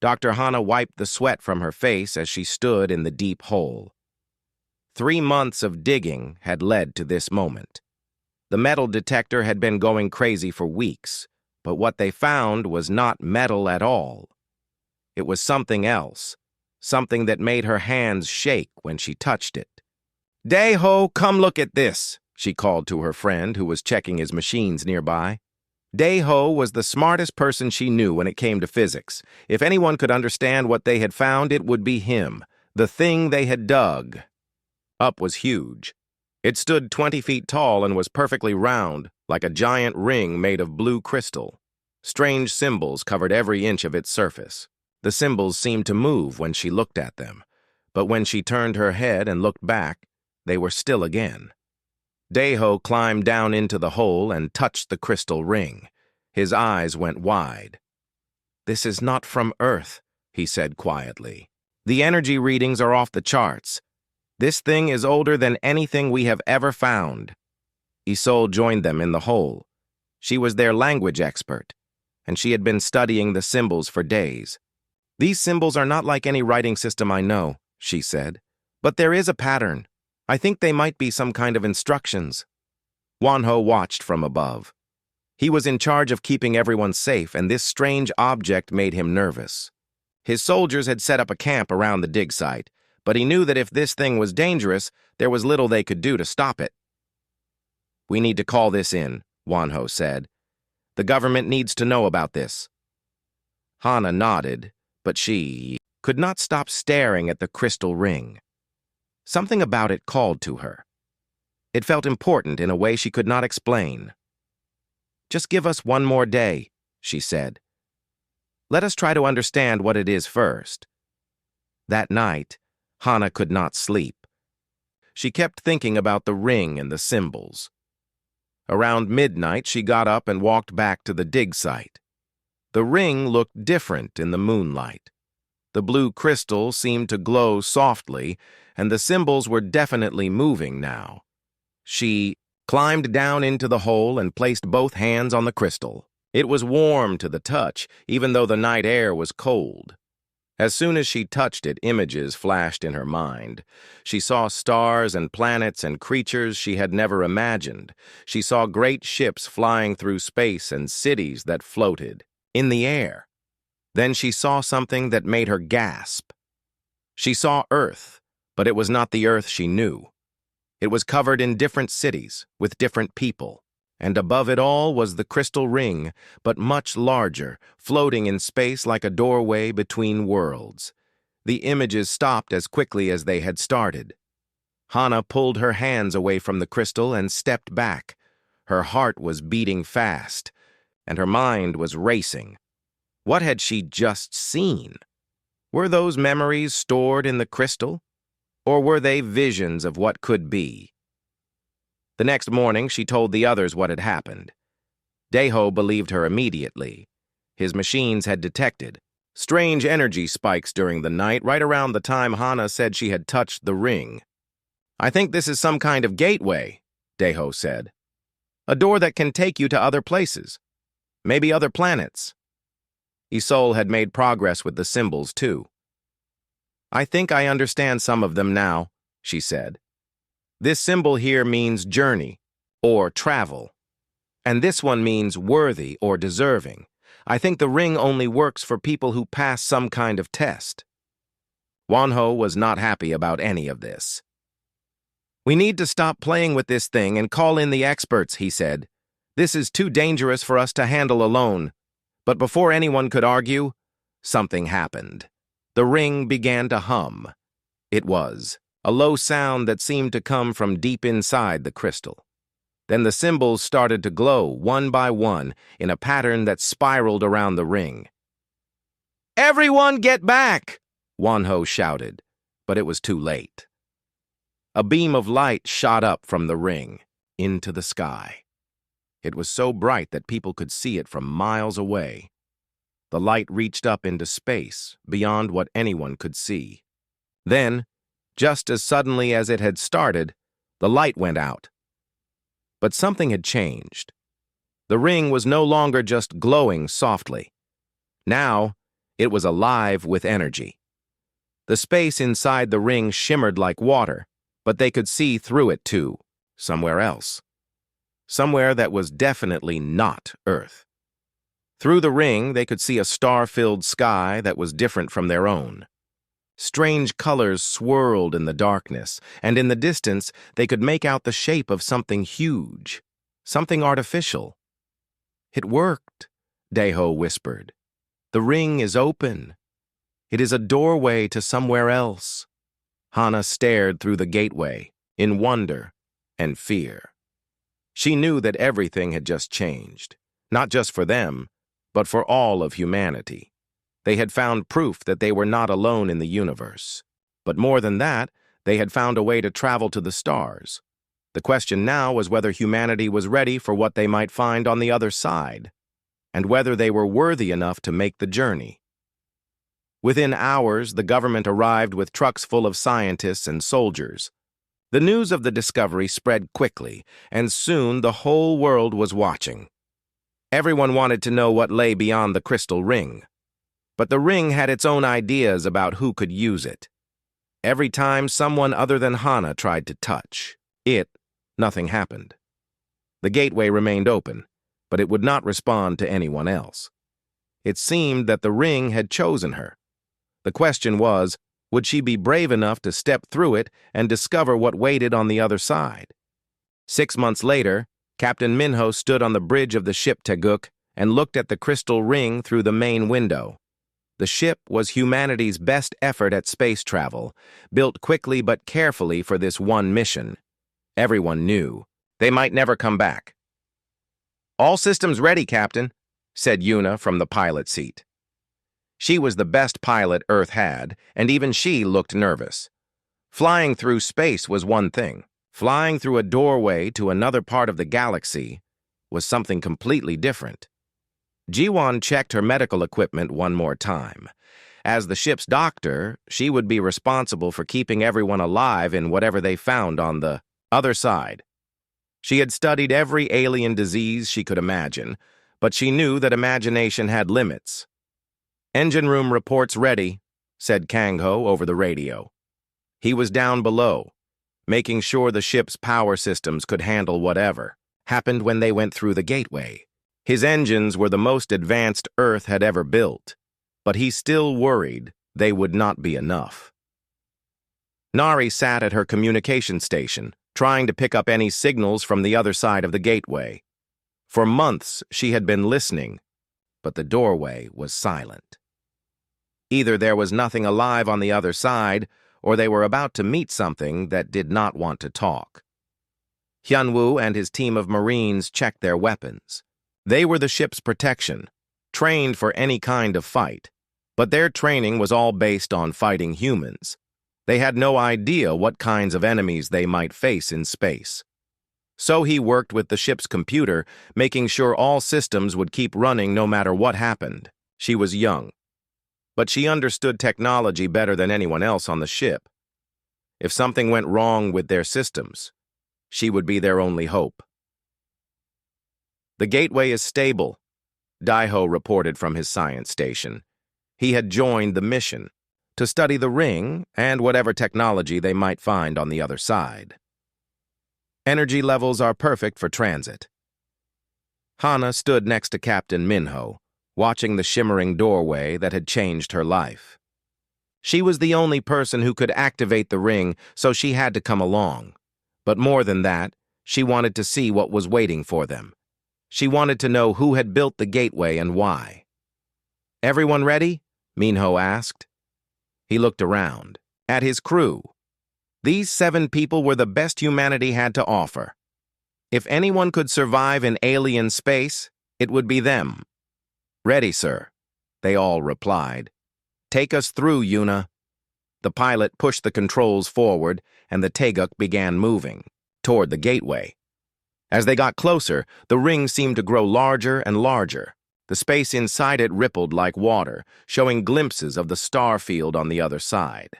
Dr. Hana wiped the sweat from her face as she stood in the deep hole. 3 months of digging had led to this moment. The metal detector had been going crazy for weeks, but what they found was not metal at all. It was something else, something that made her hands shake when she touched it. "Dae-ho, come look at this," she called to her friend who was checking his machines nearby. Dae-ho was the smartest person she knew when it came to physics. If anyone could understand what they had found, it would be him, the thing they had dug. Up was huge. It stood 20 feet tall and was perfectly round, like a giant ring made of blue crystal. Strange symbols covered every inch of its surface. The symbols seemed to move when she looked at them, but when she turned her head and looked back, they were still again. Dae-ho climbed down into the hole and touched the crystal ring. His eyes went wide. "This is not from Earth," he said quietly. "The energy readings are off the charts. This thing is older than anything we have ever found." Isol joined them in the hole. She was their language expert, and she had been studying the symbols for days. "These symbols are not like any writing system I know," she said. "But there is a pattern. I think they might be some kind of instructions." Wonho watched from above. He was in charge of keeping everyone safe, and this strange object made him nervous. His soldiers had set up a camp around the dig site, but he knew that if this thing was dangerous, there was little they could do to stop it. "We need to call this in," Wonho said. "The government needs to know about this." Hana nodded, but she could not stop staring at the crystal ring. Something about it called to her. It felt important in a way she could not explain. "Just give us one more day," she said. "Let us try to understand what it is first." That night, Hana could not sleep. She kept thinking about the ring and the symbols. Around midnight, she got up and walked back to the dig site. The ring looked different in the moonlight. The blue crystal seemed to glow softly, and the symbols were definitely moving now. She climbed down into the hole and placed both hands on the crystal. It was warm to the touch, even though the night air was cold. As soon as she touched it, images flashed in her mind. She saw stars and planets and creatures she had never imagined. She saw great ships flying through space and cities that floated in the air. Then she saw something that made her gasp. She saw Earth, but it was not the Earth she knew. It was covered in different cities, with different people, and above it all was the crystal ring, but much larger, floating in space like a doorway between worlds. The images stopped as quickly as they had started. Hana pulled her hands away from the crystal and stepped back. Her heart was beating fast, and her mind was racing. What had she just seen? Were those memories stored in the crystal? Or were they visions of what could be? The next morning, she told the others what had happened. Dae-ho believed her immediately. His machines had detected strange energy spikes during the night, right around the time Hana said she had touched the ring. "I think this is some kind of gateway," Dae-ho said. "A door that can take you to other places. Maybe other planets." Isol had made progress with the symbols, too. "I think I understand some of them now," she said. "This symbol here means journey, or travel. And this one means worthy or deserving. I think the ring only works for people who pass some kind of test." Wonho was not happy about any of this. "We need to stop playing with this thing and call in the experts," he said. "This is too dangerous for us to handle alone." But before anyone could argue, something happened. The ring began to hum. It was a low sound that seemed to come from deep inside the crystal. Then the symbols started to glow one by one in a pattern that spiraled around the ring. "Everyone get back!" Wonho shouted, but it was too late. A beam of light shot up from the ring into the sky. It was so bright that people could see it from miles away. The light reached up into space, beyond what anyone could see. Then, just as suddenly as it had started, the light went out. But something had changed. The ring was no longer just glowing softly. Now, It was alive with energy. The space inside the ring shimmered like water, but they could see through it too, somewhere else. Somewhere that was definitely not Earth. Through the ring, they could see a star-filled sky that was different from their own. Strange colors swirled in the darkness, and in the distance, they could make out the shape of something huge, something artificial. "It worked," Daeho whispered. "The ring is open. It is a doorway to somewhere else." Hana stared through the gateway, in wonder and fear. She knew that everything had just changed, not just for them, but for all of humanity. They had found proof that they were not alone in the universe. But more than that, they had found a way to travel to the stars. The question now was whether humanity was ready for what they might find on the other side, and whether they were worthy enough to make the journey. Within hours, the government arrived with trucks full of scientists and soldiers. The news of the discovery spread quickly, and soon the whole world was watching. Everyone wanted to know what lay beyond the crystal ring. But the ring had its own ideas about who could use it. Every time someone other than Hana tried to touch it, nothing happened. The gateway remained open, but it would not respond to anyone else. It seemed that the ring had chosen her. The question was, would she be brave enough to step through it and discover what waited on the other side? 6 months later, Captain Minho stood on the bridge of the ship Teguk and looked at the crystal ring through the main window. The ship was humanity's best effort at space travel, built quickly but carefully for this one mission. Everyone knew they might never come back. "All systems ready, Captain," said Yuna from the pilot seat. She was the best pilot Earth had, and even she looked nervous. Flying through space was one thing. Flying through a doorway to another part of the galaxy was something completely different. Jiwon checked her medical equipment one more time. As the ship's doctor, she would be responsible for keeping everyone alive in whatever they found on the other side. She had studied every alien disease she could imagine, but she knew that imagination had limits. "Engine room reports ready," said Kang-ho over the radio. He was down below, making sure the ship's power systems could handle whatever happened when they went through the gateway. His engines were the most advanced Earth had ever built, but he still worried they would not be enough. Nari sat at her communication station, trying to pick up any signals from the other side of the gateway. For months, she had been listening, but the doorway was silent. Either there was nothing alive on the other side, or they were about to meet something that did not want to talk. Hyunwoo and his team of Marines checked their weapons. They were the ship's protection, trained for any kind of fight, but their training was all based on fighting humans. They had no idea what kinds of enemies they might face in space. So he worked with the ship's computer, making sure all systems would keep running no matter what happened. She was young, but she understood technology better than anyone else on the ship. If something went wrong with their systems, she would be their only hope. "The gateway is stable," Daeho reported from his science station. He had joined the mission to study the ring and whatever technology they might find on the other side. "Energy levels are perfect for transit." Hana stood next to Captain Minho, watching the shimmering doorway that had changed her life. She was the only person who could activate the ring, so she had to come along. But more than that, she wanted to see what was waiting for them. She wanted to know who had built the gateway and why. "Everyone ready?" Minho asked. He looked around, at his crew. These 7 people were the best humanity had to offer. If anyone could survive in alien space, it would be them. "Ready, sir," they all replied. "Take us through, Yuna." The pilot pushed the controls forward, and the Teguk began moving toward the gateway. As they got closer, the ring seemed to grow larger and larger. The space inside it rippled like water, showing glimpses of the star field on the other side.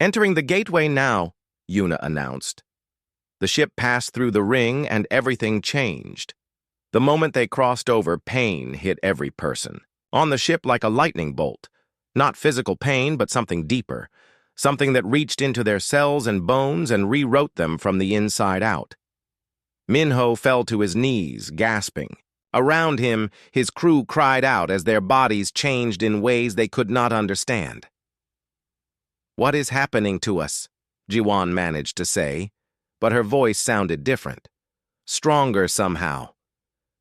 "Entering the gateway now," Yuna announced. The ship passed through the ring and everything changed. The moment they crossed over, pain hit every person. on the ship like a lightning bolt. Not physical pain, but something deeper. Something that reached into their cells and bones and rewrote them from the inside out. Minho fell to his knees, gasping. Around him, his crew cried out as their bodies changed in ways they could not understand. "What is happening to us?" Jiwan managed to say, but her voice sounded different. Stronger somehow.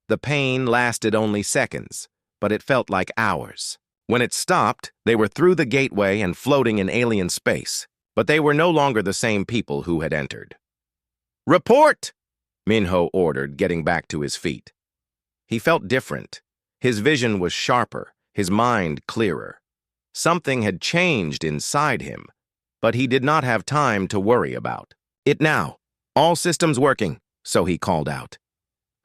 The pain lasted only seconds, but it felt like hours. When it stopped, they were through the gateway and floating in alien space, but they were no longer the same people who had entered. "Report!" Minho ordered, getting back to his feet. He felt different. His vision was sharper, his mind clearer. Something had changed inside him, but he did not have time to worry about it now. "All systems working," so he called out.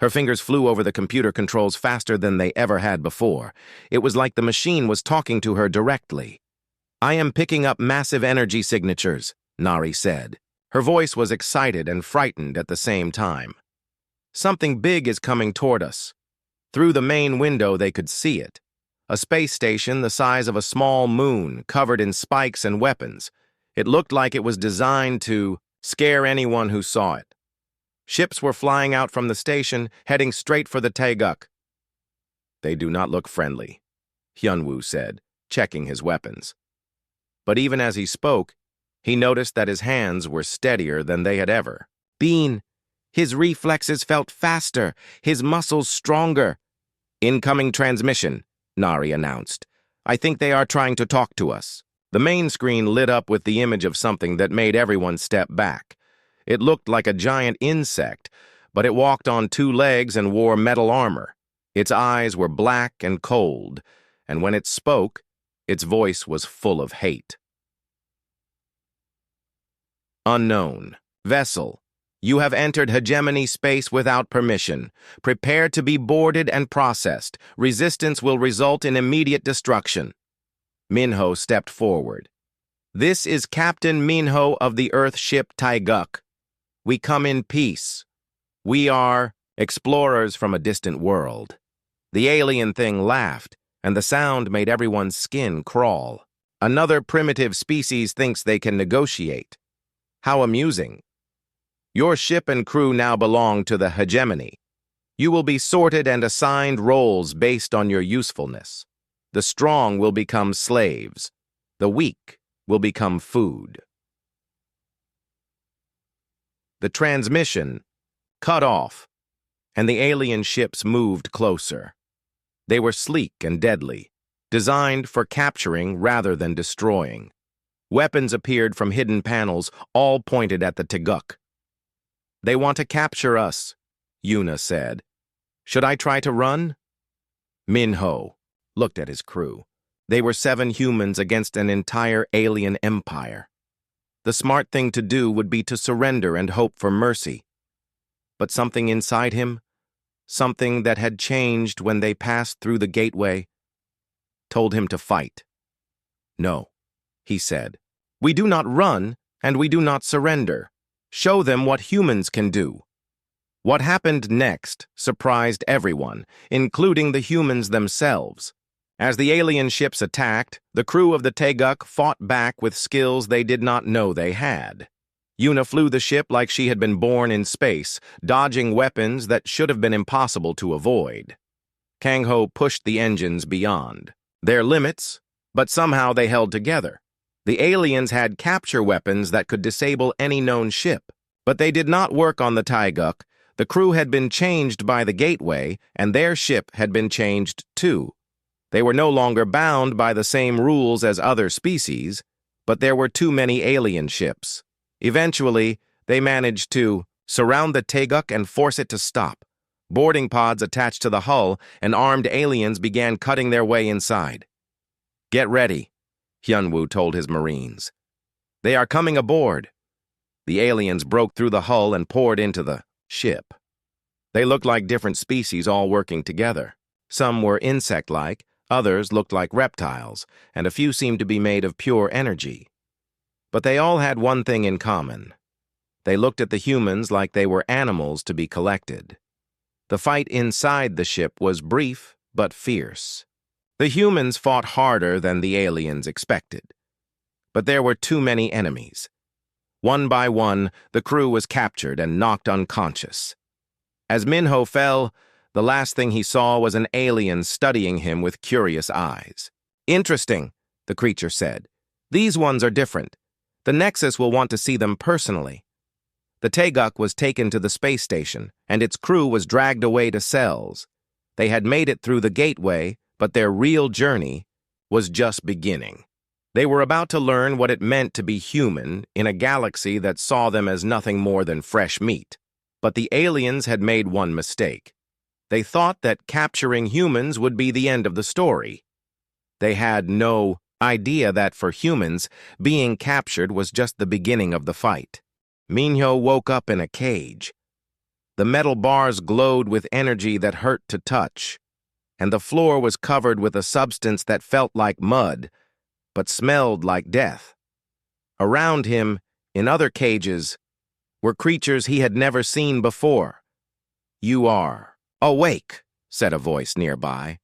Her fingers flew over the computer controls faster than they ever had before. It was like the machine was talking to her directly. "I am picking up massive energy signatures," Nari said. Her voice was excited and frightened at the same time. "Something big is coming toward us." Through the main window they could see it. A space station the size of a small moon, covered in spikes and weapons. It looked like it was designed to scare anyone who saw it. Ships were flying out from the station, heading straight for the Taeguk. "They do not look friendly," Hyunwoo said, checking his weapons. But even as he spoke, he noticed that his hands were steadier than they had ever. "Bean, his reflexes felt faster, his muscles stronger." "Incoming transmission," Nari announced. "I think they are trying to talk to us." The main screen lit up with the image of something that made everyone step back. It looked like a giant insect, but it walked on two legs and wore metal armor. Its eyes were black and cold, and when it spoke, its voice was full of hate. Unknown. "Vessel, you have entered hegemony space without permission. Prepare to be boarded and processed. Resistance will result in immediate destruction." Minho stepped forward. "This is Captain Minho of the Earth ship Taeguk. We come in peace. We are explorers from a distant world." The alien thing laughed, and the sound made everyone's skin crawl. "Another primitive species thinks they can negotiate. How amusing. Your ship and crew now belong to the hegemony. You will be sorted and assigned roles based on your usefulness. The strong will become slaves. The weak will become food." The transmission cut off, and the alien ships moved closer. They were sleek and deadly, designed for capturing rather than destroying. Weapons appeared from hidden panels, all pointed at the Taeguk. "They want to capture us," Yuna said. "Should I try to run?" Minho looked at his crew. They were 7 humans against an entire alien empire. The smart thing to do would be to surrender and hope for mercy. But something inside him, something that had changed when they passed through the gateway, told him to fight. "No," he said. "We do not run, and we do not surrender. Show them what humans can do." What happened next surprised everyone, including the humans themselves. As the alien ships attacked, the crew of the Taeguk fought back with skills they did not know they had. Yuna flew the ship like she had been born in space, dodging weapons that should have been impossible to avoid. Kang-ho pushed the engines beyond their limits, but somehow they held together. The aliens had capture weapons that could disable any known ship, but they did not work on the Taeguk. The crew had been changed by the gateway, and their ship had been changed too. They were no longer bound by the same rules as other species, but there were too many alien ships. Eventually, they managed to surround the Taeguk and force it to stop. Boarding pods attached to the hull, and armed aliens began cutting their way inside. "Get ready," Hyunwoo told his Marines. "They are coming aboard." The aliens broke through the hull and poured into the ship. They looked like different species all working together. Some were insect-like, others looked like reptiles, and a few seemed to be made of pure energy. But they all had one thing in common. They looked at the humans like they were animals to be collected. The fight inside the ship was brief but fierce. The humans fought harder than the aliens expected. But there were too many enemies. One by one, the crew was captured and knocked unconscious. As Minho fell, the last thing he saw was an alien studying him with curious eyes. "Interesting," the creature said. "These ones are different. The Nexus will want to see them personally." The Teguk was taken to the space station, and its crew was dragged away to cells. They had made it through the gateway, but their real journey was just beginning. They were about to learn what it meant to be human in a galaxy that saw them as nothing more than fresh meat. But the aliens had made one mistake. They thought that capturing humans would be the end of the story. They had no idea that for humans, being captured was just the beginning of the fight. Minho woke up in a cage. The metal bars glowed with energy that hurt to touch, and the floor was covered with a substance that felt like mud, but smelled like death. Around him, in other cages, were creatures he had never seen before. "You are awake," said a voice nearby.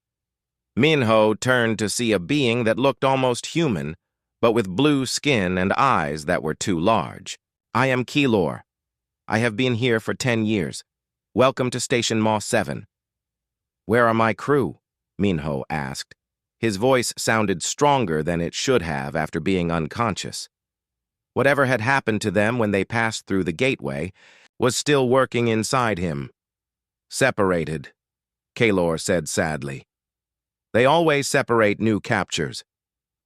Minho turned to see a being that looked almost human, but with blue skin and eyes that were too large. "I am Keylor. I have been here for 10 years. Welcome to Station Maw 7. "Where are my crew?" Minho asked. His voice sounded stronger than it should have after being unconscious. Whatever had happened to them when they passed through the gateway was still working inside him. "Separated," Keylor said sadly. "They always separate new captures.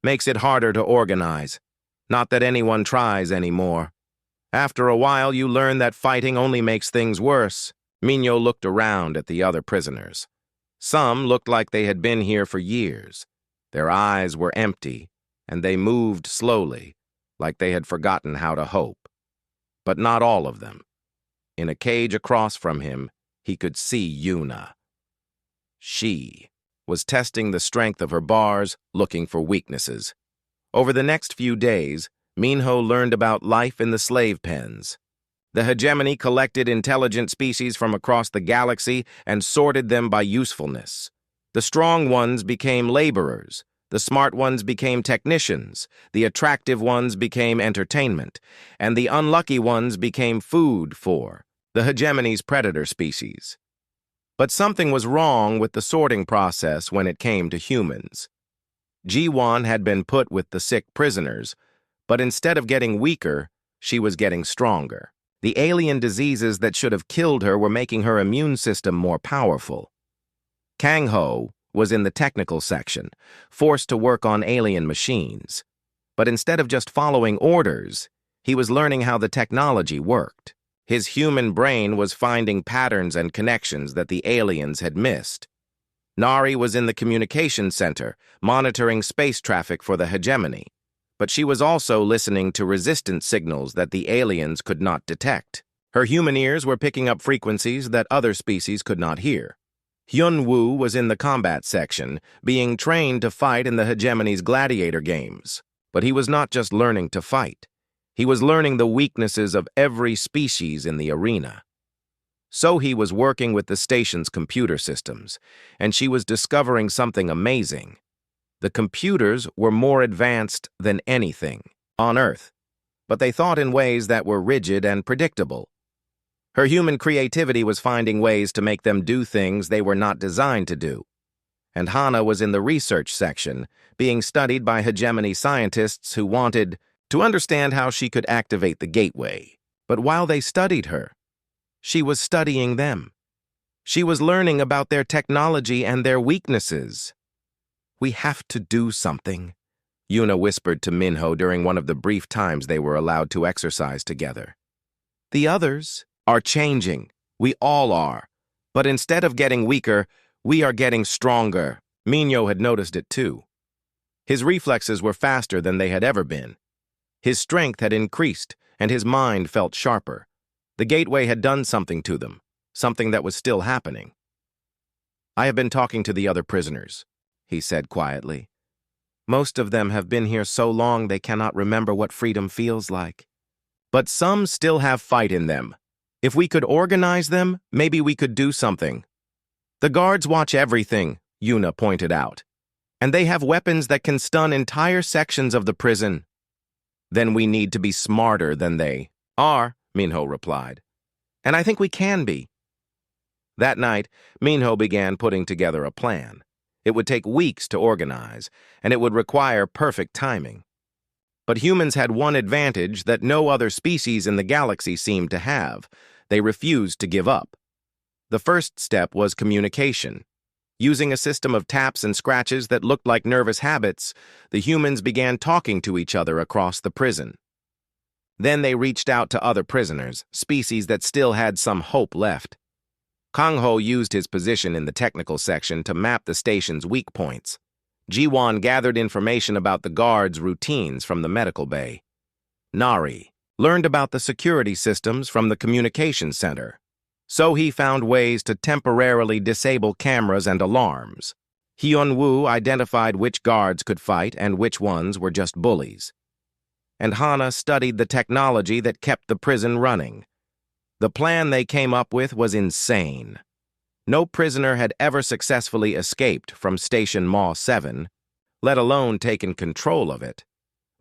Makes it harder to organize. Not that anyone tries anymore. After a while, you learn that fighting only makes things worse." Minho looked around at the other prisoners. Some looked like they had been here for years. Their eyes were empty, and they moved slowly, like they had forgotten how to hope. But not all of them. In a cage across from him, he could see Yuna. She was testing the strength of her bars, looking for weaknesses. Over the next few days, Minho learned about life in the slave pens. The hegemony collected intelligent species from across the galaxy and sorted them by usefulness. The strong ones became laborers, the smart ones became technicians, the attractive ones became entertainment, and the unlucky ones became food for the hegemony's predator species. But something was wrong with the sorting process when it came to humans. G1 had been put with the sick prisoners, but instead of getting weaker, she was getting stronger. The alien diseases that should have killed her were making her immune system more powerful. Kang Ho was in the technical section, forced to work on alien machines. But instead of just following orders, he was learning how the technology worked. His human brain was finding patterns and connections that the aliens had missed. Nari was in the communications center, monitoring space traffic for the hegemony. But she was also listening to resistance signals that the aliens could not detect. Her human ears were picking up frequencies that other species could not hear. Hyun Woo was in the combat section, being trained to fight in the hegemony's gladiator games. But he was not just learning to fight. He was learning the weaknesses of every species in the arena. So he was working with the station's computer systems, and she was discovering something amazing. The computers were more advanced than anything on Earth, but they thought in ways that were rigid and predictable. Her human creativity was finding ways to make them do things they were not designed to do. And Hana was in the research section, being studied by hegemony scientists who wanted to understand how she could activate the gateway. But while they studied her, she was studying them. She was learning about their technology and their weaknesses. "We have to do something," Yuna whispered to Minho during one of the brief times they were allowed to exercise together. "The others are changing. We all are. But instead of getting weaker, we are getting stronger." Minho had noticed it too. His reflexes were faster than they had ever been. His strength had increased, and his mind felt sharper. The gateway had done something to them, something that was still happening. "I have been talking to the other prisoners," he said quietly. "Most of them have been here so long they cannot remember what freedom feels like. But some still have fight in them. If we could organize them, maybe we could do something." "The guards watch everything," Yuna pointed out. And they have weapons that can stun entire sections of the prison. Then we need to be smarter than they are, Minho replied. And I think we can be. That night, Minho began putting together a plan. It would take weeks to organize, and it would require perfect timing. But humans had one advantage that no other species in the galaxy seemed to have. They refused to give up. The first step was communication. Using a system of taps and scratches that looked like nervous habits, the humans began talking to each other across the prison. Then they reached out to other prisoners, species that still had some hope left. Kang Ho used his position in the technical section to map the station's weak points. Ji-Wan gathered information about the guards' routines from the medical bay. Nari learned about the security systems from the communication center. So he found ways to temporarily disable cameras and alarms. Hyun-woo identified which guards could fight and which ones were just bullies. And Hana studied the technology that kept the prison running. The plan they came up with was insane. No prisoner had ever successfully escaped from Station Ma 7, let alone taken control of it.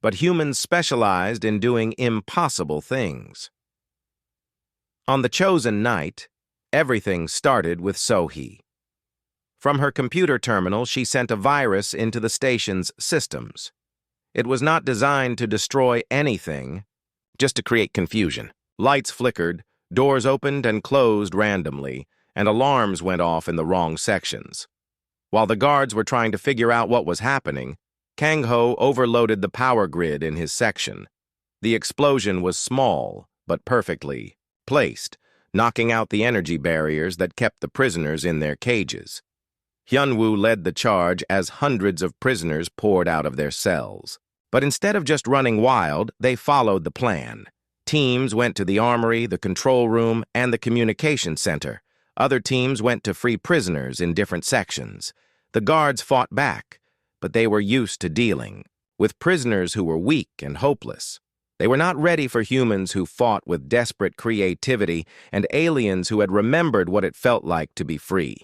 But humans specialized in doing impossible things. On the chosen night, everything started with Sohee. From her computer terminal, she sent a virus into the station's systems. It was not designed to destroy anything, just to create confusion. Lights flickered, doors opened and closed randomly, and alarms went off in the wrong sections. While the guards were trying to figure out what was happening, Kang Ho overloaded the power grid in his section. The explosion was small, but perfectly placed, knocking out the energy barriers that kept the prisoners in their cages. Hyun-woo led the charge as hundreds of prisoners poured out of their cells. But instead of just running wild, they followed the plan. Teams went to the armory, the control room, and the communication center. Other teams went to free prisoners in different sections. The guards fought back, but they were used to dealing with prisoners who were weak and hopeless. They were not ready for humans who fought with desperate creativity and aliens who had remembered what it felt like to be free.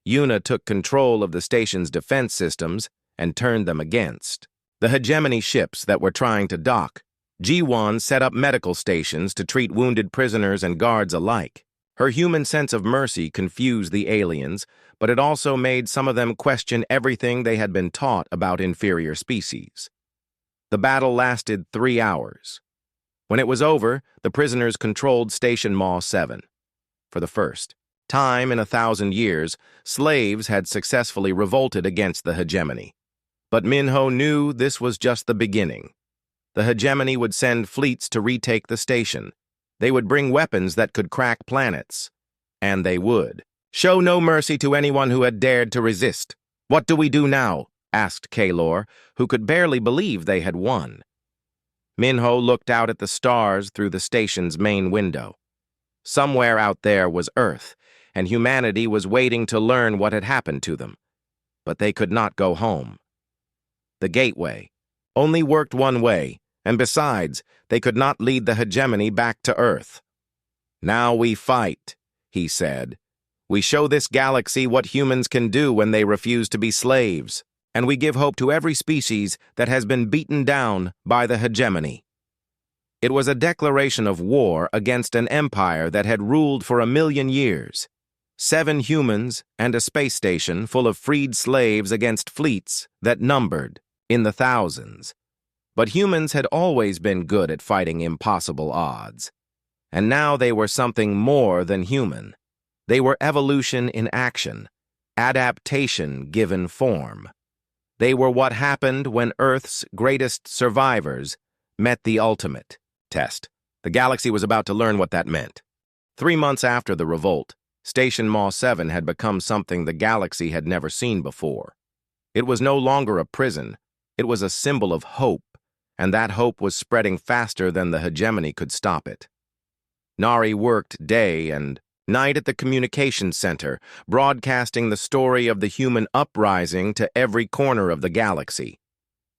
Yuna took control of the station's defense systems and turned them against the hegemony ships that were trying to dock. Ji-Won set up medical stations to treat wounded prisoners and guards alike. Her human sense of mercy confused the aliens, but it also made some of them question everything they had been taught about inferior species. The battle lasted 3 hours. When it was over, the prisoners controlled Station Ma 7. For the first time in 1,000 years, slaves had successfully revolted against the hegemony. But Minho knew this was just the beginning. The hegemony would send fleets to retake the station. They would bring weapons that could crack planets. And they would show no mercy to anyone who had dared to resist. "What do we do now?" asked Kaylor, who could barely believe they had won. Minho looked out at the stars through the station's main window. Somewhere out there was Earth, and humanity was waiting to learn what had happened to them. But they could not go home. The gateway only worked one way, and besides, they could not lead the hegemony back to Earth. "Now we fight," he said. "We show this galaxy what humans can do when they refuse to be slaves, and we give hope to every species that has been beaten down by the hegemony." It was a declaration of war against an empire that had ruled for 1,000,000 years. 7 humans and a space station full of freed slaves against fleets that numbered in the thousands. But humans had always been good at fighting impossible odds. And now they were something more than human. They were evolution in action, adaptation given form. They were what happened when Earth's greatest survivors met the ultimate test. The galaxy was about to learn what that meant. 3 months after the revolt, Station Ma 7 had become something the galaxy had never seen before. It was no longer a prison. It was a symbol of hope, and that hope was spreading faster than the hegemony could stop it. Nari worked day and night at the communications center, broadcasting the story of the human uprising to every corner of the galaxy.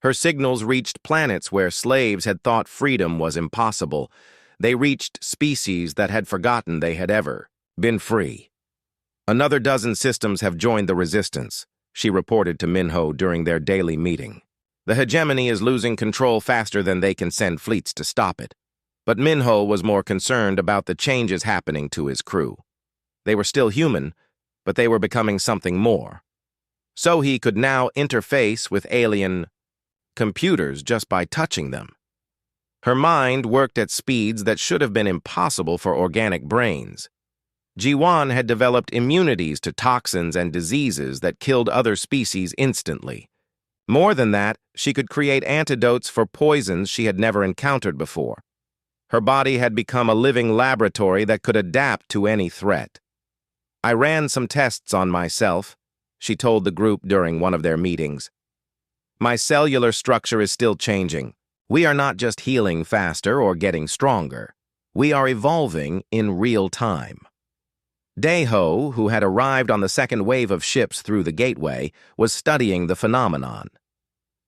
Her signals reached planets where slaves had thought freedom was impossible. They reached species that had forgotten they had ever been free. Another dozen systems have joined the resistance. she reported to Minho during their daily meeting. The hegemony is losing control faster than they can send fleets to stop it. But Minho was more concerned about the changes happening to his crew. They were still human, but they were becoming something more. So he could now interface with alien computers just by touching them. Her mind worked at speeds that should have been impossible for organic brains. Jiwan had developed immunities to toxins and diseases that killed other species instantly. More than that, she could create antidotes for poisons she had never encountered before. Her body had become a living laboratory that could adapt to any threat. I ran some tests on myself, she told the group during one of their meetings. My cellular structure is still changing. We are not just healing faster or getting stronger. We are evolving in real time. Daeho, who had arrived on the second wave of ships through the gateway, was studying the phenomenon.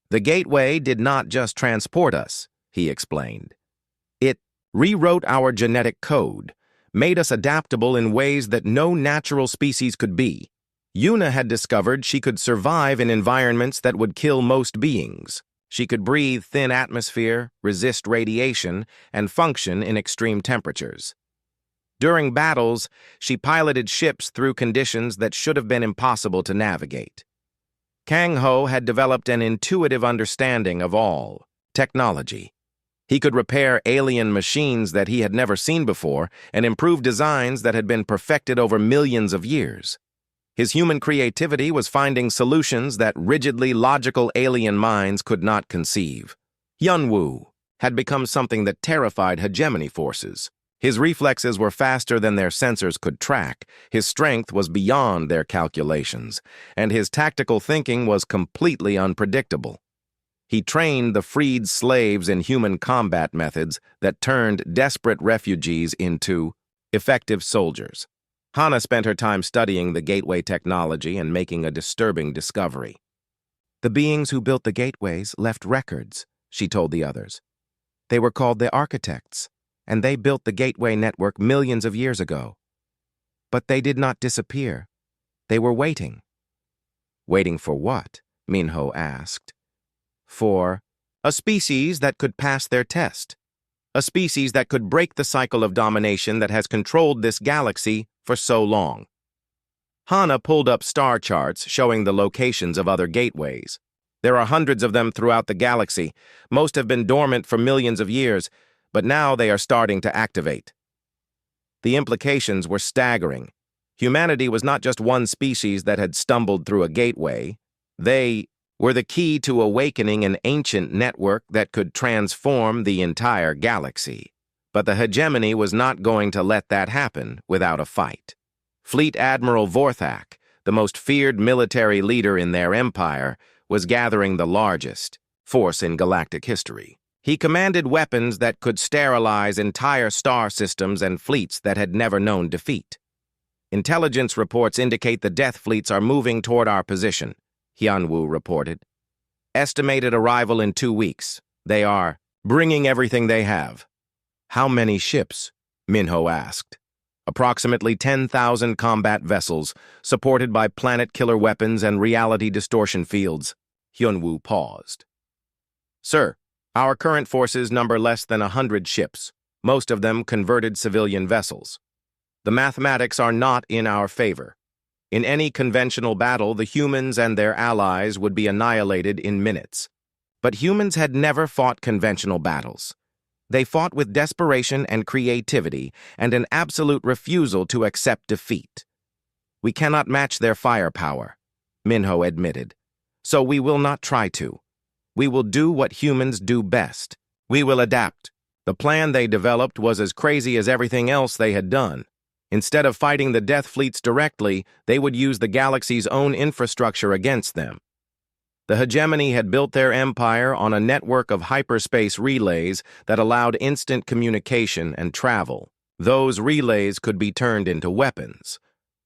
The gateway did not just transport us, he explained. It rewrote our genetic code, made us adaptable in ways that no natural species could be. Yuna had discovered she could survive in environments that would kill most beings. She could breathe thin atmosphere, resist radiation, and function in extreme temperatures. During battles, she piloted ships through conditions that should have been impossible to navigate. Kang Ho had developed an intuitive understanding of all technology. He could repair alien machines that he had never seen before and improve designs that had been perfected over millions of years. His human creativity was finding solutions that rigidly logical alien minds could not conceive. Yunwoo had become something that terrified hegemony forces. His reflexes were faster than their sensors could track, his strength was beyond their calculations, and his tactical thinking was completely unpredictable. He trained the freed slaves in human combat methods that turned desperate refugees into effective soldiers. Hana spent her time studying the gateway technology and making a disturbing discovery. The beings who built the gateways left records, she told the others. They were called the architects, and they built the gateway network millions of years ago. But they did not disappear. They were waiting. Waiting for what? Minho asked. For a species that could pass their test. A species that could break the cycle of domination that has controlled this galaxy for so long. Hana pulled up star charts showing the locations of other gateways. There are hundreds of them throughout the galaxy. Most have been dormant for millions of years, but now they are starting to activate. The implications were staggering. Humanity was not just one species that had stumbled through a gateway. They were the key to awakening an ancient network that could transform the entire galaxy. But the hegemony was not going to let that happen without a fight. Fleet Admiral Vorthak, the most feared military leader in their empire, was gathering the largest force in galactic history. He commanded weapons that could sterilize entire star systems and fleets that had never known defeat. Intelligence reports indicate the death fleets are moving toward our position, Hyunwoo reported. Estimated arrival in 2 weeks. They are bringing everything they have. How many ships? Minho asked. Approximately 10,000 combat vessels, supported by planet-killer weapons and reality distortion fields. Hyunwoo paused. Sir, our current forces number less than 100 ships, most of them converted civilian vessels. The mathematics are not in our favor. In any conventional battle, the humans and their allies would be annihilated in minutes. But humans had never fought conventional battles. They fought with desperation and creativity and an absolute refusal to accept defeat. We cannot match their firepower, Minho admitted. So we will not try to. We will do what humans do best. We will adapt. The plan they developed was as crazy as everything else they had done. Instead of fighting the death fleets directly, they would use the galaxy's own infrastructure against them. The hegemony had built their empire on a network of hyperspace relays that allowed instant communication and travel. Those relays could be turned into weapons.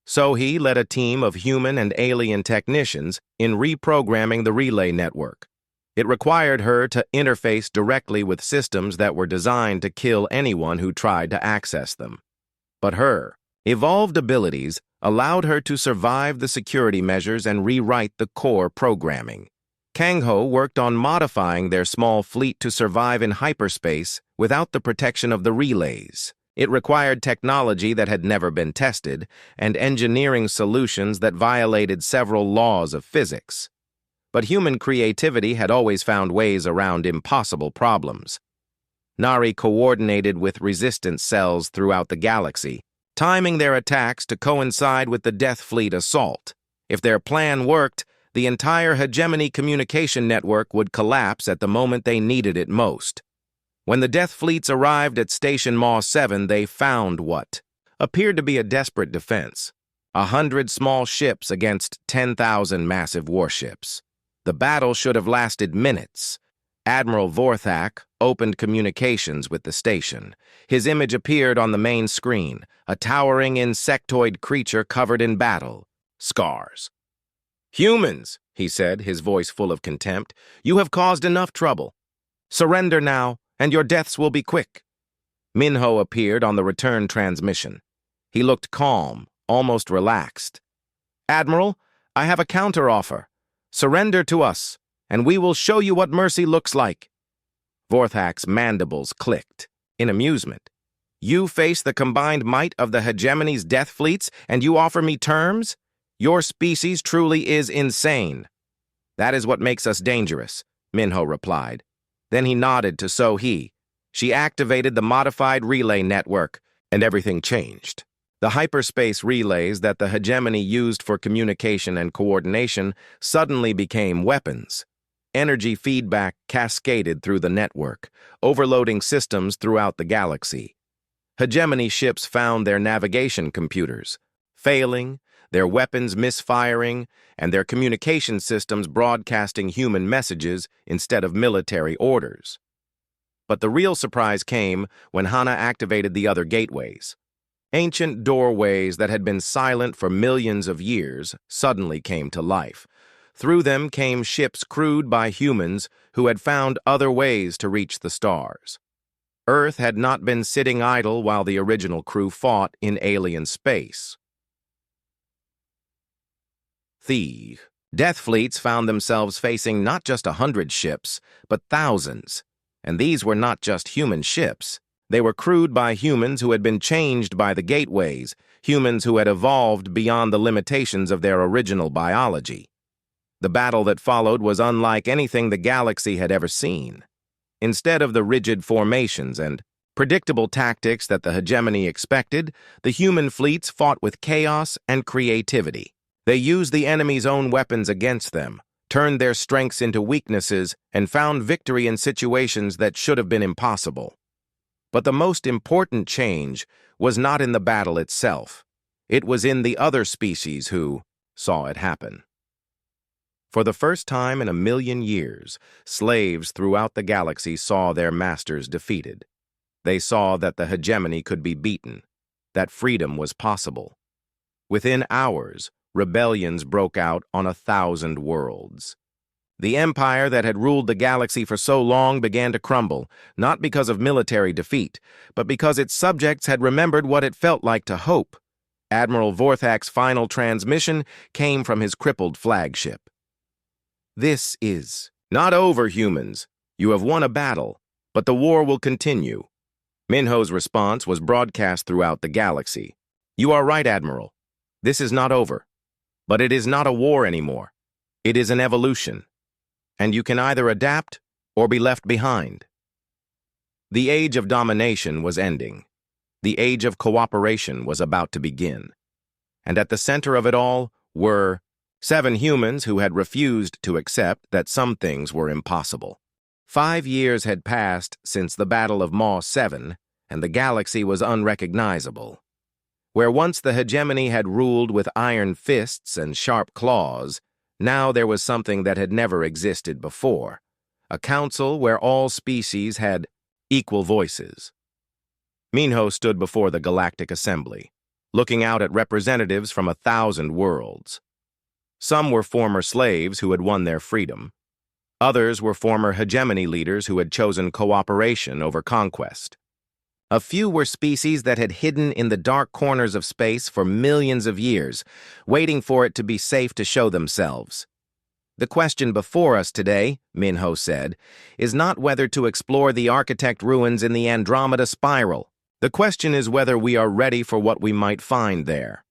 So he led a team of human and alien technicians in reprogramming the relay network. It required her to interface directly with systems that were designed to kill anyone who tried to access them. But her evolved abilities allowed her to survive the security measures and rewrite the core programming. Kangho worked on modifying their small fleet to survive in hyperspace without the protection of the relays. It required technology that had never been tested and engineering solutions that violated several laws of physics. But human creativity had always found ways around impossible problems. Nari coordinated with resistance cells throughout the galaxy, timing their attacks to coincide with the Death Fleet assault. If their plan worked, the entire hegemony communication network would collapse at the moment they needed it most. When the Death Fleets arrived at Station Maw 7, they found what appeared to be a desperate defense: 100 small ships against 10,000 massive warships. The battle should have lasted minutes. Admiral Vorthak opened communications with the station. His image appeared on the main screen, a towering insectoid creature covered in battle scars. "Humans," he said, his voice full of contempt, "you have caused enough trouble. Surrender now, and your deaths will be quick." Minho appeared on the return transmission. He looked calm, almost relaxed. "Admiral, I have a counteroffer. Surrender to us, and we will show you what mercy looks like." Vorthak's mandibles clicked in amusement. "You face the combined might of the hegemony's death fleets, and you offer me terms? Your species truly is insane." "That is what makes us dangerous," Minho replied. Then he nodded to So-Hee. She activated the modified relay network, and everything changed. The hyperspace relays that the hegemony used for communication and coordination suddenly became weapons. Energy feedback cascaded through the network, overloading systems throughout the galaxy. Hegemony ships found their navigation computers failing, their weapons misfiring, and their communication systems broadcasting human messages instead of military orders. But the real surprise came when Hana activated the other gateways. Ancient doorways that had been silent for millions of years suddenly came to life. Through them came ships crewed by humans who had found other ways to reach the stars. Earth had not been sitting idle while the original crew fought in alien space. The Death Fleets found themselves facing not just 100 ships, but thousands. And these were not just human ships. They were crewed by humans who had been changed by the gateways, humans who had evolved beyond the limitations of their original biology. The battle that followed was unlike anything the galaxy had ever seen. Instead of the rigid formations and predictable tactics that the hegemony expected, the human fleets fought with chaos and creativity. They used the enemy's own weapons against them, turned their strengths into weaknesses, and found victory in situations that should have been impossible. But the most important change was not in the battle itself. It was in the other species who saw it happen. For the first time in 1,000,000 years, slaves throughout the galaxy saw their masters defeated. They saw that the hegemony could be beaten, that freedom was possible. Within hours, rebellions broke out on 1,000 worlds. The empire that had ruled the galaxy for so long began to crumble, not because of military defeat, but because its subjects had remembered what it felt like to hope. Admiral Vorthak's final transmission came from his crippled flagship. "This is not over, humans. You have won a battle, but the war will continue." Minho's response was broadcast throughout the galaxy. "You are right, Admiral. This is not over. But it is not a war anymore. It is an evolution. And you can either adapt or be left behind." The age of domination was ending. The age of cooperation was about to begin. And at the center of it all were 7 humans who had refused to accept that some things were impossible. 5 years had passed since the Battle of Maw 7, and the galaxy was unrecognizable. Where once the hegemony had ruled with iron fists and sharp claws, now there was something that had never existed before, a council where all species had equal voices. Minho stood before the Galactic Assembly, looking out at representatives from 1,000 worlds. Some were former slaves who had won their freedom. Others were former hegemony leaders who had chosen cooperation over conquest. A few were species that had hidden in the dark corners of space for millions of years, waiting for it to be safe to show themselves. The question before us today, Minho said, is not whether to explore the architect ruins in the Andromeda Spiral. The question is whether we are ready for what we might find there.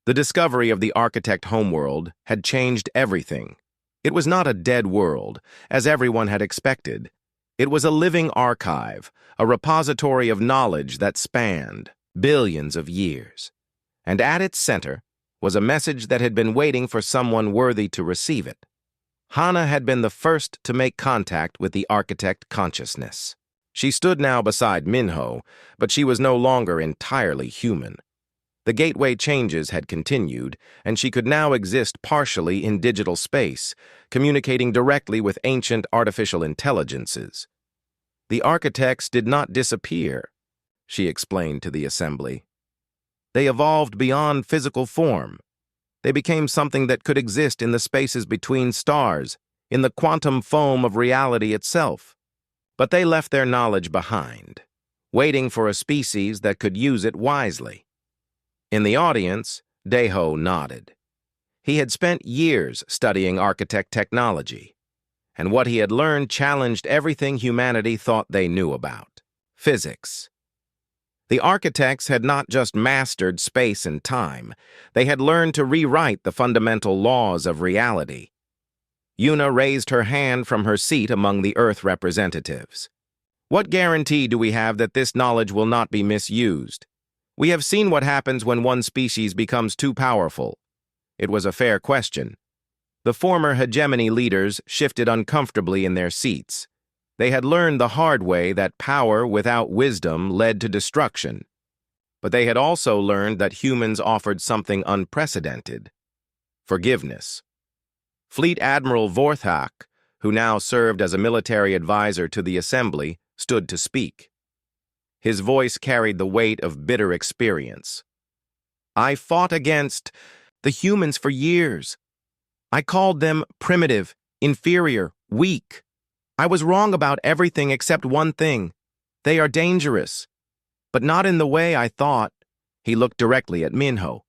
The discovery of the architect homeworld had changed everything. It was not a dead world, as everyone had expected. It was a living archive, a repository of knowledge that spanned billions of years. And at its center was a message that had been waiting for someone worthy to receive it. Hana had been the first to make contact with the architect consciousness. She stood now beside Minho, but she was no longer entirely human. The gateway changes had continued, and she could now exist partially in digital space, communicating directly with ancient artificial intelligences. The architects did not disappear, she explained to the assembly. They evolved beyond physical form. They became something that could exist in the spaces between stars, in the quantum foam of reality itself. But they left their knowledge behind, waiting for a species that could use it wisely. In the audience, Deho nodded. He had spent years studying architect technology, and what he had learned challenged everything humanity thought they knew about: physics. The architects had not just mastered space and time, they had learned to rewrite the fundamental laws of reality. Yuna raised her hand from her seat among the Earth representatives. What guarantee do we have that this knowledge will not be misused? We have seen what happens when one species becomes too powerful. It was a fair question. The former hegemony leaders shifted uncomfortably in their seats. They had learned the hard way that power without wisdom led to destruction. But they had also learned that humans offered something unprecedented: forgiveness. Fleet Admiral Vorthak, who now served as a military advisor to the assembly, stood to speak. His voice carried the weight of bitter experience. I fought against the humans for years. I called them primitive, inferior, weak. I was wrong about everything except one thing. They are dangerous. But not in the way I thought. He looked directly at Minho.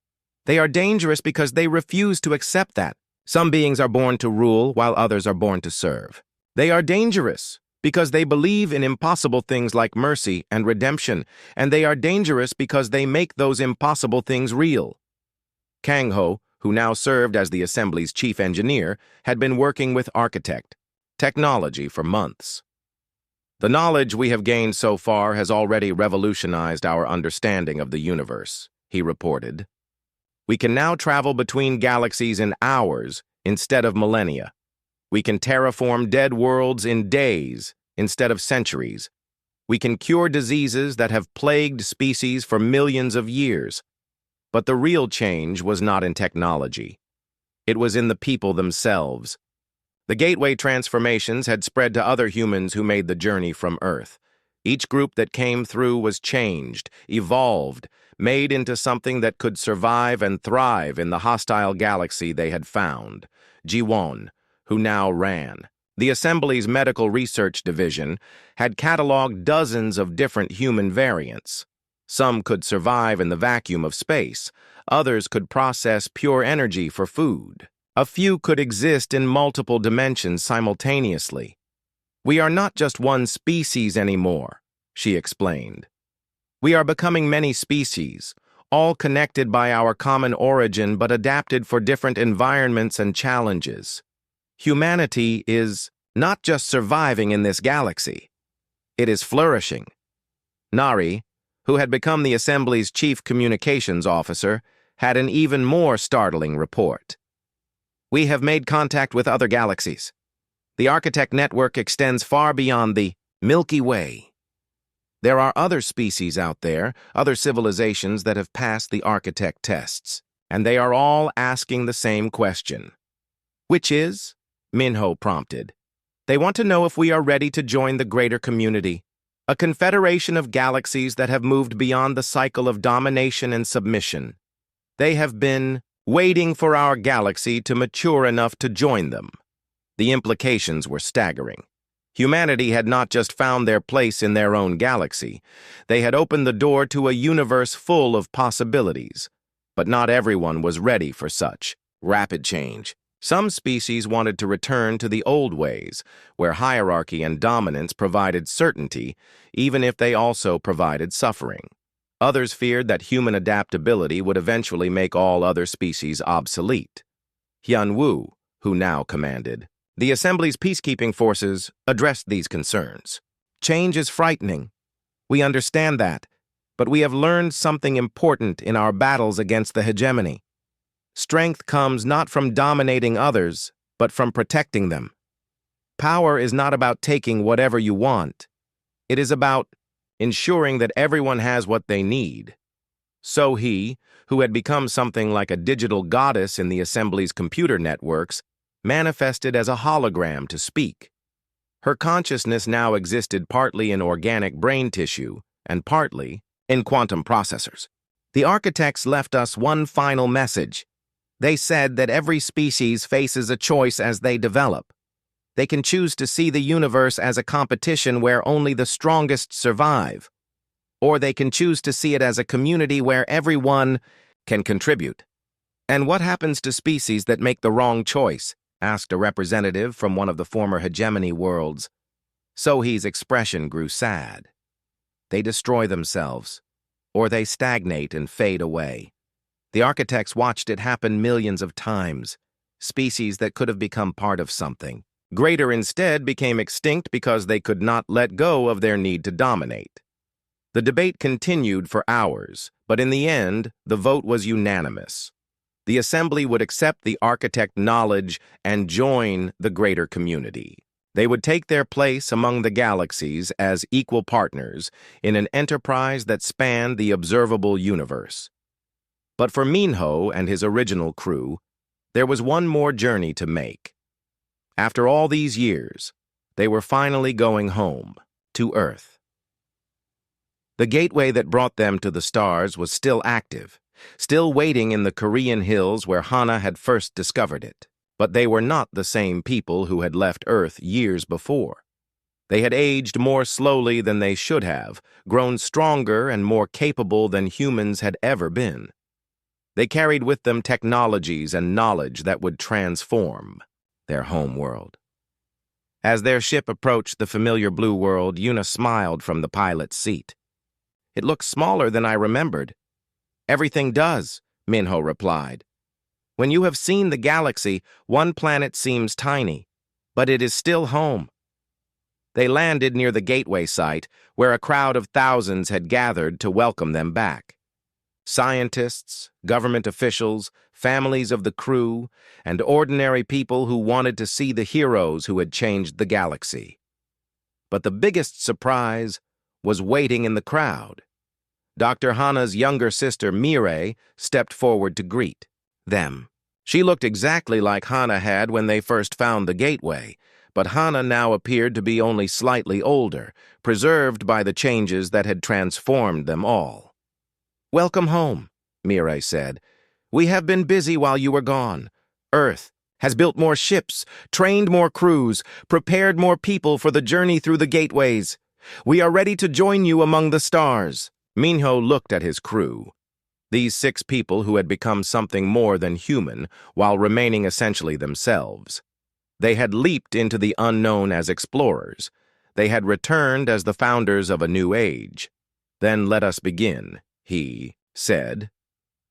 They are dangerous because they refuse to accept that. Some beings are born to rule while others are born to serve. They are dangerous because they believe in impossible things like mercy and redemption, and they are dangerous because they make those impossible things real. Kangho, who now served as the assembly's chief engineer, had been working with architect technology for months. The knowledge we have gained so far has already revolutionized our understanding of the universe, he reported. We can now travel between galaxies in hours instead of millennia. We can terraform dead worlds in days instead of centuries. We can cure diseases that have plagued species for millions of years. But the real change was not in technology. It was in the people themselves. The gateway transformations had spread to other humans who made the journey from Earth. Each group that came through was changed, evolved, made into something that could survive and thrive in the hostile galaxy they had found. Jiwon, who now ran the Assembly's Medical Research Division, had cataloged dozens of different human variants. Some could survive in the vacuum of space, others could process pure energy for food. A few could exist in multiple dimensions simultaneously. We are not just one species anymore, she explained. We are becoming many species, all connected by our common origin but adapted for different environments and challenges. Humanity is not just surviving in this galaxy, it is flourishing. Nari, who had become the Assembly's chief communications officer, had an even more startling report. We have made contact with other galaxies. The Architect Network extends far beyond the Milky Way. There are other species out there, other civilizations that have passed the Architect tests, and they are all asking the same question. Which is? Minho prompted. They want to know if we are ready to join the greater community, a confederation of galaxies that have moved beyond the cycle of domination and submission. They have been waiting for our galaxy to mature enough to join them. The implications were staggering. Humanity had not just found their place in their own galaxy. They had opened the door to a universe full of possibilities. But not everyone was ready for such rapid change. Some species wanted to return to the old ways, where hierarchy and dominance provided certainty, even if they also provided suffering. Others feared that human adaptability would eventually make all other species obsolete. Hyun Woo, who now commanded the Assembly's peacekeeping forces, addressed these concerns. Change is frightening. We understand that, but we have learned something important in our battles against the hegemony. Strength comes not from dominating others, but from protecting them. Power is not about taking whatever you want. It is about ensuring that everyone has what they need. So he, who had become something like a digital goddess in the Assembly's computer networks, manifested as a hologram to speak. Her consciousness now existed partly in organic brain tissue and partly in quantum processors. The architects left us one final message. They said that every species faces a choice as they develop. They can choose to see the universe as a competition where only the strongest survive, or they can choose to see it as a community where everyone can contribute. And what happens to species that make the wrong choice? Asked a representative from one of the former hegemony worlds. Sohee's expression grew sad. They destroy themselves, or they stagnate and fade away. The architects watched it happen millions of times. Species that could have become part of something greater instead became extinct because they could not let go of their need to dominate. The debate continued for hours, but in the end, the vote was unanimous. The Assembly would accept the architect knowledge and join the greater community. They would take their place among the galaxies as equal partners in an enterprise that spanned the observable universe. But for Minho and his original crew, there was one more journey to make. After all these years, they were finally going home, to Earth. The gateway that brought them to the stars was still active, still waiting in the Korean hills where Hana had first discovered it. But they were not the same people who had left Earth years before. They had aged more slowly than they should have, grown stronger and more capable than humans had ever been. They carried with them technologies and knowledge that would transform their home world. As their ship approached the familiar blue world, Yuna smiled from the pilot's seat. It looks smaller than I remembered. Everything does, Minho replied. When you have seen the galaxy, one planet seems tiny, but it is still home. They landed near the gateway site, where a crowd of thousands had gathered to welcome them back. Scientists, government officials, families of the crew, and ordinary people who wanted to see the heroes who had changed the galaxy. But the biggest surprise was waiting in the crowd. Dr. Hana's younger sister, Mireille, stepped forward to greet them. She looked exactly like Hana had when they first found the gateway, but Hana now appeared to be only slightly older, preserved by the changes that had transformed them all. "Welcome home," Mireille said. "We have been busy while you were gone. Earth has built more ships, trained more crews, prepared more people for the journey through the gateways. We are ready to join you among the stars." Minho looked at his crew. These 6 people who had become something more than human while remaining essentially themselves. They had leaped into the unknown as explorers. They had returned as the founders of a new age. "Then let us begin," he said.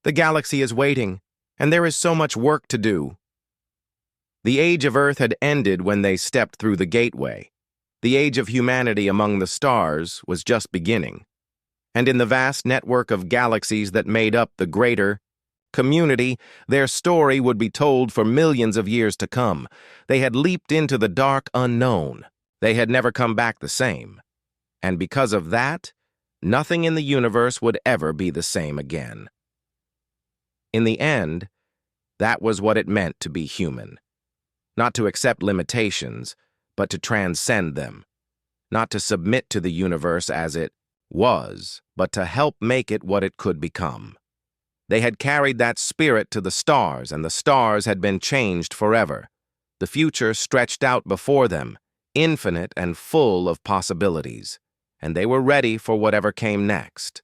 "The galaxy is waiting, and there is so much work to do." The age of Earth had ended when they stepped through the gateway. The age of humanity among the stars was just beginning. And in the vast network of galaxies that made up the greater community, their story would be told for millions of years to come. They had leaped into the dark unknown. They had never come back the same. And because of that, nothing in the universe would ever be the same again. In the end, that was what it meant to be human. Not to accept limitations, but to transcend them. Not to submit to the universe as it was, but to help make it what it could become. They had carried that spirit to the stars, and the stars had been changed forever. The future stretched out before them, infinite and full of possibilities, and they were ready for whatever came next.